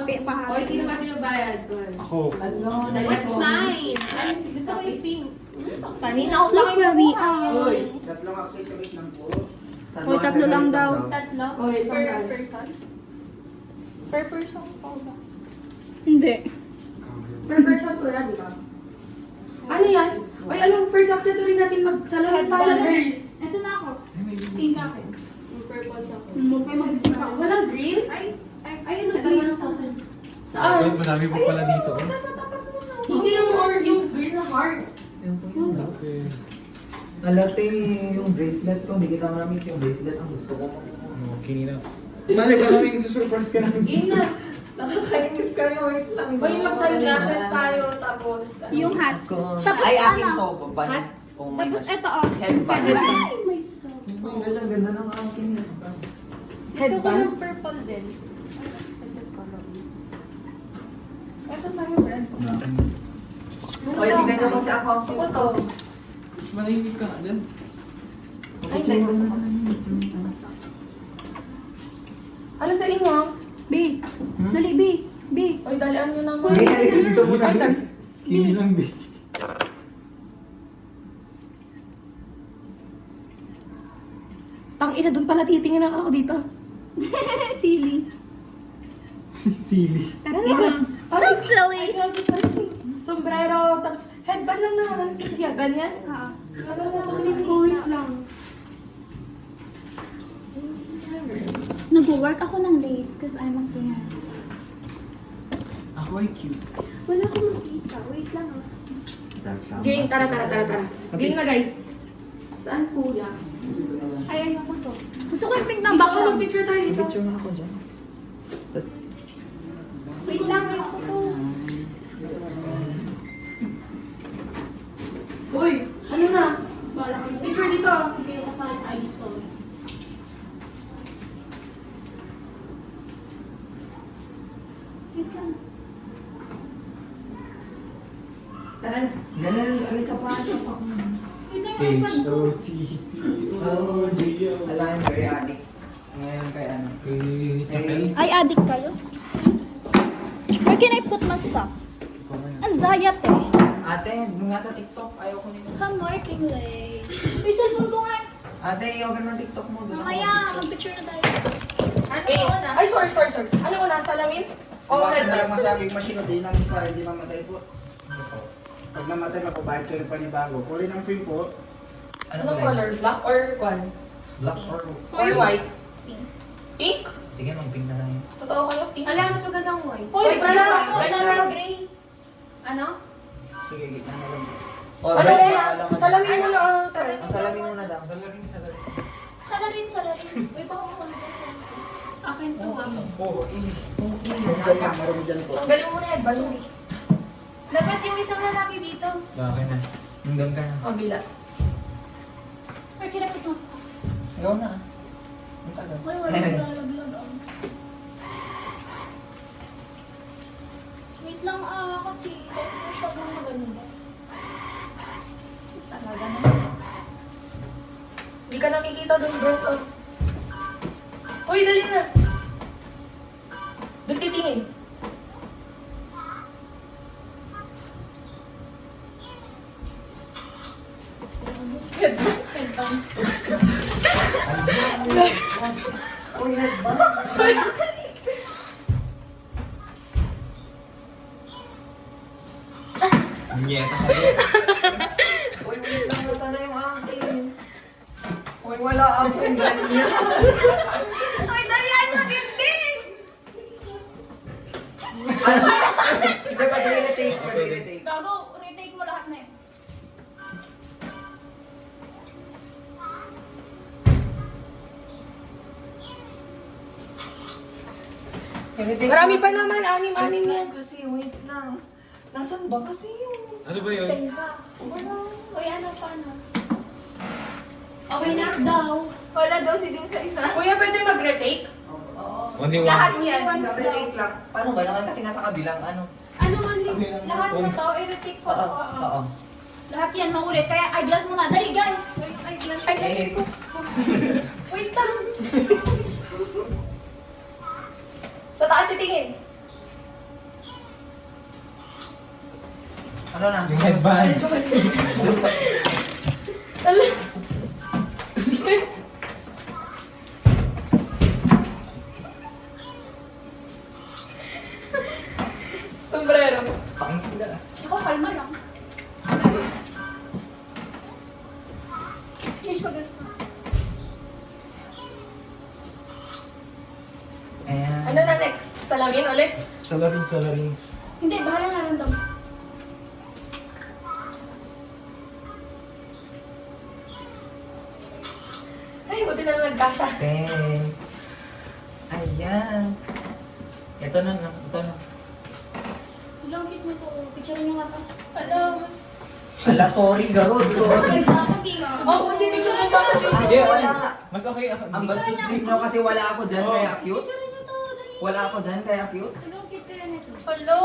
pahati, pahati. Hoy, sino kasi yung bayad? Ako. What's mine? Ay, gusto ko yung pink. Kanina ako lang yung nawian. Uy. Tatlong accessories lang po. Uy, tatlo lang daw. Tatlo? Oy, Per per person? Per person pa ba? Hindi. Per person ko yan, di ba? Ano yan? Uy, anong first accessory natin magsalahan pa lang? Ito na ako. Pink ako. Purple ako. Huwag kayo mag-pink ako. Walang green? Ay, ano green sa akin? Ay, Saan? marami po pala dito. Oh. Nasa tapat mo na. Hindi yung green na heart. Okay. Alate yung bracelet ko. Hindi kita maraming yung bracelet. Ang gusto ko. Ano, kinina. Mali, maraming susurprise ka namin. Game na. Nakakainis kayo. Wait lang. Uy, mag-sunglasses tayo, tapos... Yung hat. Ko. Tapos Ay, akin ano? to. Babahin. Oh my Tapos gosh. ito oh. Headband. Ay, may soap. Ang ganda ng akin. Headband. Gusto ko ng purple din. Ito sa'yo, Brad. Oy, tignan nyo kasi ako ang Ako to. Mas malahimik ka nga dyan. Ay, hindi. Gusto ko. Ano sa inyo? B. Dali, B. B. Uy, dalian nyo naman. Dito mo na. Kini lang, B. Tang ina, doon pala titingin ako dito. Silly. Sili. Tara na. So silly. Sombrero, tapos headband lang naman. Kasi ganyan. Ah. Wait lang. Nag-work ako ng late because I'm a singer. Ako ay cute. Wala akong makita. Wait lang ah. Game, tara. Game na guys. Saan kuya? Ay, ayoko to. Gusto ko yung pink na Dito, background. picture tayo dito. Picture nga ako dyan. Tapos, Wait lang, ayoko to. Uy, ano na? Bala kayo. Picture dito. Hindi kayo kasali sa IG story. Wait lang. Tara na. ganun, alis sa pasok ako. Wait lang yung iPad ko. H-O-T-T-O-G-O. Alam, very addict. Ngayon kay ano. Kay Chapel. Ay, addict kayo? Where can I put my stuff? Anxiety. Ate, nung nasa TikTok, ayaw ko nito. I'm working late. Uy, cellphone ko nga. Ate, i-open mo ang TikTok mo. Mamaya, mag-picture na tayo. Ay, sorry. Ano una? Salamin? O Kasi na lang headband? masabing machine, di lang para hindi mamatay po. Pag namatay, mapabayad ko ng panibago. Kulay ng film po. Anong color? Black or one? Black or... Or white? Pink. Pink? Sige, mag-pink na lang yun. Totoo kayo? Pink? Alam, mas magandang white. Uy, White na lang. Ganun wala lang. gray. Ano? Sige, gitna na lang. Ano na? Salamin mo na. Salamin mo na daw. Salarin. Uy, baka ako akin to ah. Oo, ganyan, marami dyan po. Tanggalin mo na headband mo. Dapat yung isang lalaki dito. Bakit na? Hanggang ka na. Kabila. Where can I put my stuff? Ikaw na. Ang tagal. Uy, wala lalaglag ah. Wait lang kasi hindi siya lang maganda. Talaga na. Hindi ka nakikita doon, bro. Uy, dali na. Doon titingin. Headband. Uy, headband. Nyeta kayo. Uy, wait lang. Sana yung akin. Uy, wala akin. Ganyan. Ay, dalian mo din! Hindi ba, retake? Retake. Gago, retake mo lahat na yun. Marami pa naman, anim yan. Kasi, wait lang. Nasaan ba kasi yung... Ano ba yun? Tenga. Wala. Uy, ano pa na? Okay na daw. Wala daw si Ding sa isa. Kuya, pwede mag-retake? Oo. Only one. Lahat yan. Retake lang. Paano ba? Naman kasi nasa kabilang ano. Ano man, lahat na to, i-retake po. Oo. Lahat yan maulit. Kaya eyeglass muna. Dali, guys! Wait, eyeglass. Eyeglasses ko. Wait lang. Sa taas titingin. Ano na? Yung headband. Ala. Sombrero. Pakinggan. Ako, kalma lang. Yes, pag- Ayan. Ano na next? Salamin ulit? Salarin. Hindi, bahala na lang daw. Ay, buti na lang nagkasya. Ten. Ayan. Ito na. Ilang kit mo to. Picture niyo nga to. Hello, mas... Ala, sorry, garod. Sorry. Oh, hindi na siya nagkakasya. Hindi, wala nga. Mas okay ako. Ang bastos din nyo kasi wala ako dyan, Oh. kaya cute. Picture niyo to. Dali. Wala ako dyan, kaya cute. Ilang kit kaya nito. Hello.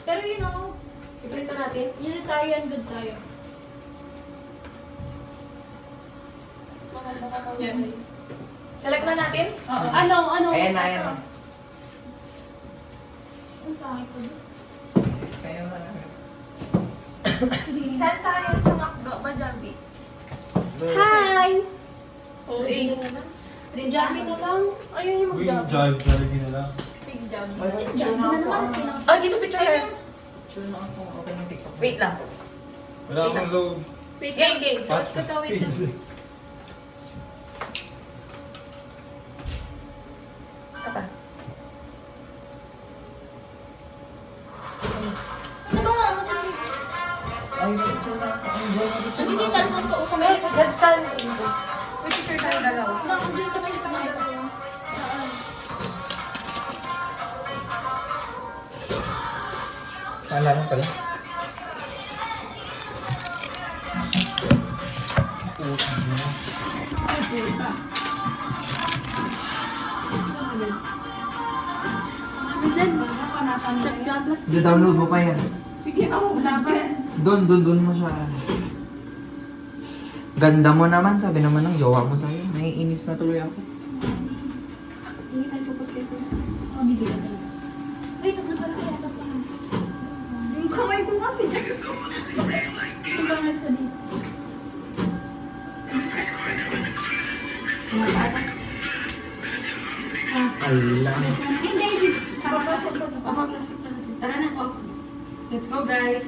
Pero you know, Iprint natin. Unitarian good tayo. Maganda ka Yan. Select na natin? Ano? Ayan na. Ang pangit ko doon. Kaya na. Saan tayo sa McDo? Ba, Jambi? Hi! Oo, Rin Jambi na lang. Ayun yung Uy, mag-Jambi. Jollibee na lang. Big Jambi. Is Jambi na naman. Kailangan. Oh, dito picture. Sure na ako. Okay na TikTok. Wait lang. Wala akong load. Game. Suot ko to, wait lang. Isa pa. Ano ba? Ano ba? Ay, picture na ako. Enjoy na picture Hindi, na di saan ako. ko kami. Let's stand. Uy, picture tayo dalawa. Lang, hindi sa kayo kami. Saan? Wala na pala. Rizal. I-download mo pa yan. Sige, laban. Doon mo siya. Ganda mo naman, sabi naman ng jowa mo sa'yo. Naiinis na tuloy ako. Hindi tayo support kayo. Oh, bibigyan talaga. Wait, ito pala kaya ito pala. Yung kamay ko kasi. Ito pala ito dito. Ala. Hindi, Tara na. Let's go, guys.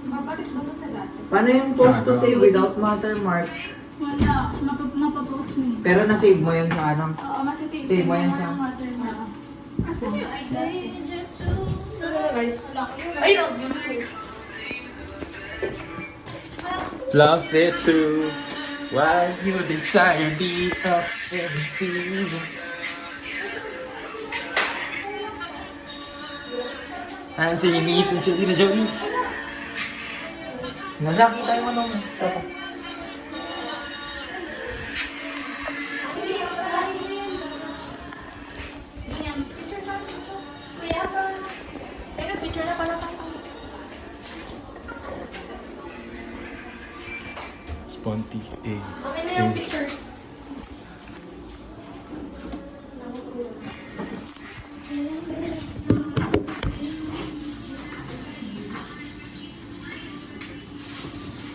Babalik ba sa dati? Paano yung post to save without watermark? wala. Mapapost mo. Pero na-save mo yun sa ano? Oo, masasave. Save mo yan sa... Asan yung ID? Wala ko yun. Ay, no. Fluff it through while you desire the of every season. Ang sinis ng Angelina Jolie. Nakita mo nung... Picture na pala tayo. Sponty A. Okay na yung picture.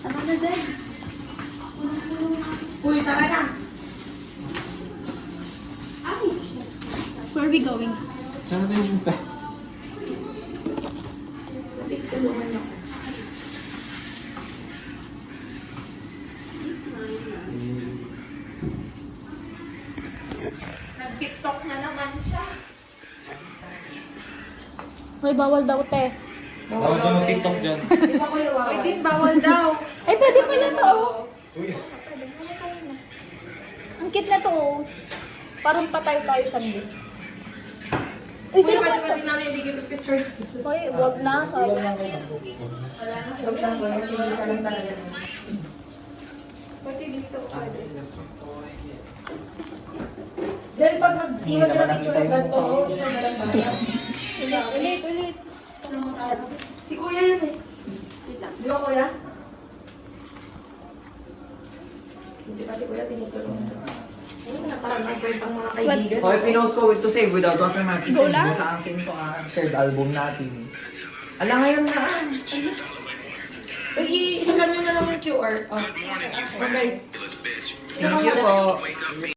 Ano na, Zed? Uy, tara na. Ay, shit. Where are we going? Saan tayo punta? Nag-TikTok na naman siya. Hoy, bawal daw, te. Bawal ka mag-TikTok dyan. Wait, din, bawal daw. Ay, pwede pala to, oh. Uy, Ang cute na to, oh. Parang patay tayo sa bit. Uy, Uy, sino pwede ba ba ito? din namin ibigay ito picture? Hoy, wag na. Sayang. Pati dito. Zel, pag Hindi mag-iwan naman na picture nakita ng yung ganito, Ulit. si Kuya yun eh. Di ba, Kuya? Hindi pa si Kuya tinutulong. Uy, nakarang-record pang mga kaibigan. Okay, pinost ko with to save without watermark. Go Isend lang. mo sa akin to third album natin. Ala, ngayon na. So, i-scan nyo na lang yung QR. Oh, guys. Thank you po.